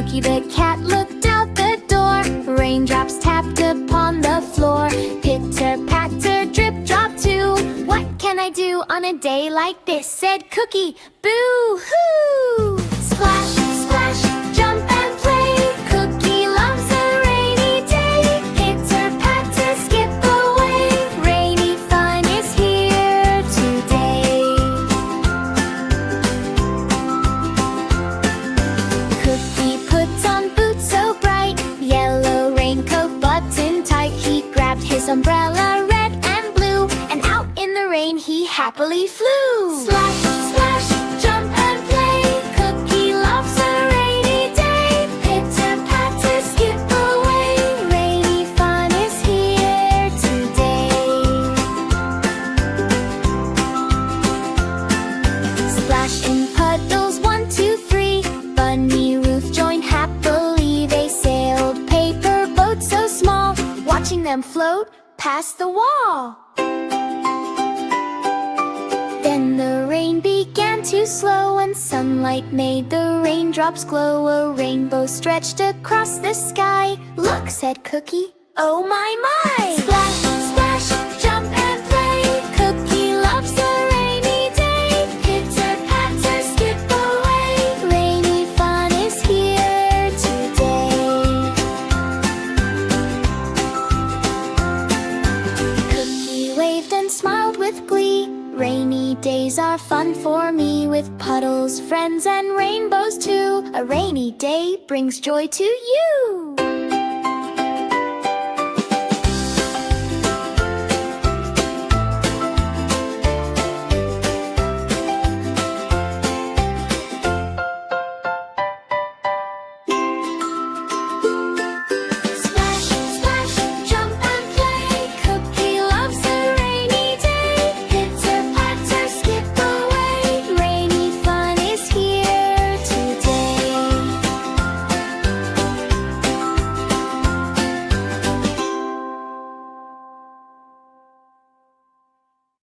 Cookie the cat looked out the door. Raindrops tapped upon the floor. Pitter patter, drip drop too. What can I do on a day like this? Said Cookie. Boo hoo! Splash, splash, jump and play. Cookie loves a rainy day. Pitter patter, skip away. Rainy fun is here today. Cookie puts on boots so bright. Yellow raincoat buttoned tight. He grabbed his umbrella, red and blue, and out in the rain he happily flew. Splash, splash, jump and play. Cookie loves a rainy day. Pitter patter, skip away. Rainy fun is here today. Splash in puddles, 1, 2, 3. Bunny Ruth joined happily. They sailed paper boats so small, watching them float past the wall. Then the rain began to slow, and sunlight made the raindrops glow. A rainbow stretched across the sky. Look, said Cookie, oh my my! Splash, splash, jump and play. Cookie loves a rainy day. Pitter patter, skip away. Rainy fun is here today. Cookie waved and smiled with glee. Rainy days are fun for me, with puddles, friends, and rainbows too. A rainy day brings joy to you.